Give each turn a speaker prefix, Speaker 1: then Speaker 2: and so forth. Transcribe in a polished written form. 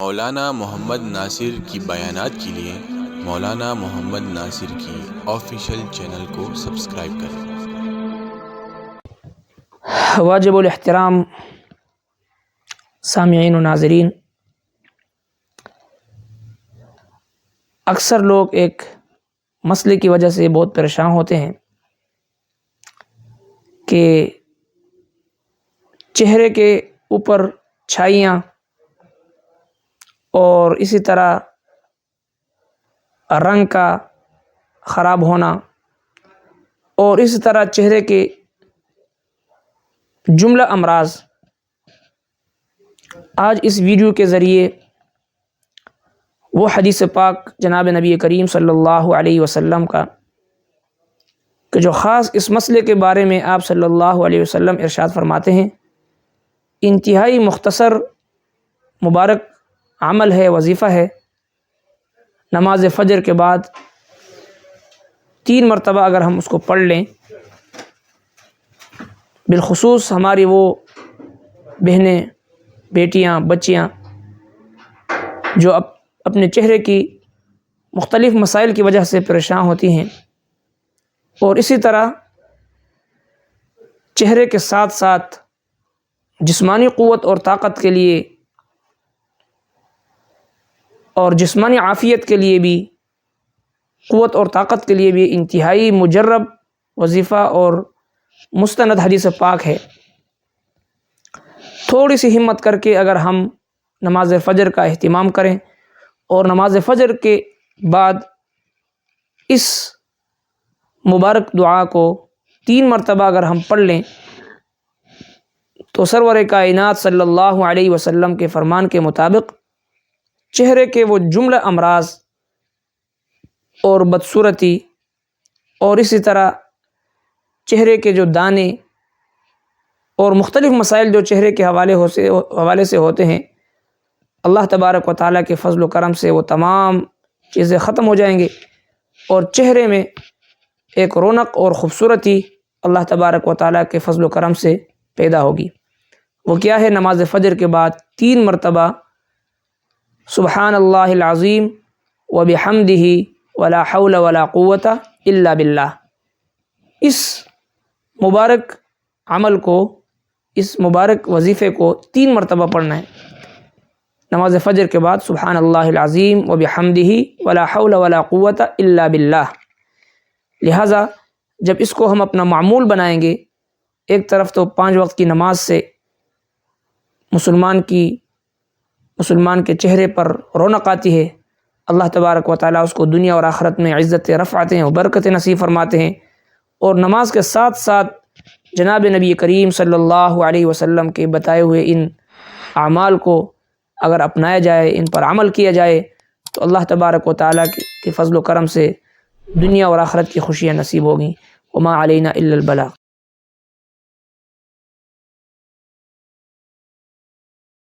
Speaker 1: مولانا محمد ناصر کی بیانات کے لیے مولانا محمد ناصر کی آفیشیل چینل کو سبسکرائب کریں۔
Speaker 2: واجب الاحترام سامعین و ناظرین، اکثر لوگ ایک مسئلے کی وجہ سے بہت پریشان ہوتے ہیں کہ چہرے کے اوپر چھائیاں اور اسی طرح رنگ کا خراب ہونا اور اسی طرح چہرے کے جملہ امراض، آج اس ویڈیو کے ذریعے وہ حدیث پاک جناب نبی کریم صلی اللہ علیہ وسلم کا کہ جو خاص اس مسئلے کے بارے میں آپ صلی اللہ علیہ وسلم ارشاد فرماتے ہیں، انتہائی مختصر مبارک عمل ہے، وظیفہ ہے، نماز فجر کے بعد 3 مرتبہ اگر ہم اس کو پڑھ لیں، بالخصوص ہماری وہ بہنیں، بیٹیاں، بچیاں جو اپنے چہرے کی مختلف مسائل کی وجہ سے پریشان ہوتی ہیں، اور اسی طرح چہرے کے ساتھ ساتھ جسمانی قوت اور طاقت کے لیے اور جسمانی عافیت کے لیے بھی، قوت اور طاقت کے لیے بھی انتہائی مجرب وظیفہ اور مستند حدیث پاک ہے۔ تھوڑی سی ہمت کر کے اگر ہم نماز فجر کا اہتمام کریں اور نماز فجر کے بعد اس مبارک دعا کو 3 مرتبہ اگر ہم پڑھ لیں تو سرور کائنات صلی اللہ علیہ وسلم کے فرمان کے مطابق چہرے کے وہ جملہ امراض اور بدصورتی اور اسی طرح چہرے کے جو دانے اور مختلف مسائل جو چہرے کے حوالے سے ہوتے ہیں، اللہ تبارک و تعالیٰ کے فضل و کرم سے وہ تمام چیزیں ختم ہو جائیں گے اور چہرے میں ایک رونق اور خوبصورتی اللہ تبارک و تعالیٰ کے فضل و کرم سے پیدا ہوگی۔ وہ کیا ہے؟ نماز فجر کے بعد 3 مرتبہ سبحان اللہ العظیم وبحمدہ ولا حول ولا قوت الا باللہ، اس مبارک عمل کو، اس مبارک وظیفے کو 3 مرتبہ پڑھنا ہے نماز فجر کے بعد، سبحان اللہ العظیم وبحمدہ ولا حول ولا قوت الا باللہ۔ لہٰذا جب اس کو ہم اپنا معمول بنائیں گے، ایک طرف تو 5 وقت کی نماز سے مسلمان کے چہرے پر رونق آتی ہے، اللہ تبارک و تعالیٰ اس کو دنیا اور آخرت میں عزت رفعتیں اور برکت نصیب فرماتے ہیں، اور نماز کے ساتھ ساتھ جناب نبی کریم صلی اللہ علیہ وسلم کے بتائے ہوئے ان اعمال کو اگر اپنایا جائے، ان پر عمل کیا جائے، تو اللہ تبارک و تعالیٰ کے فضل و کرم سے دنیا اور آخرت کی خوشیاں نصیب ہوگیں۔ وما علینا الا البلاغ۔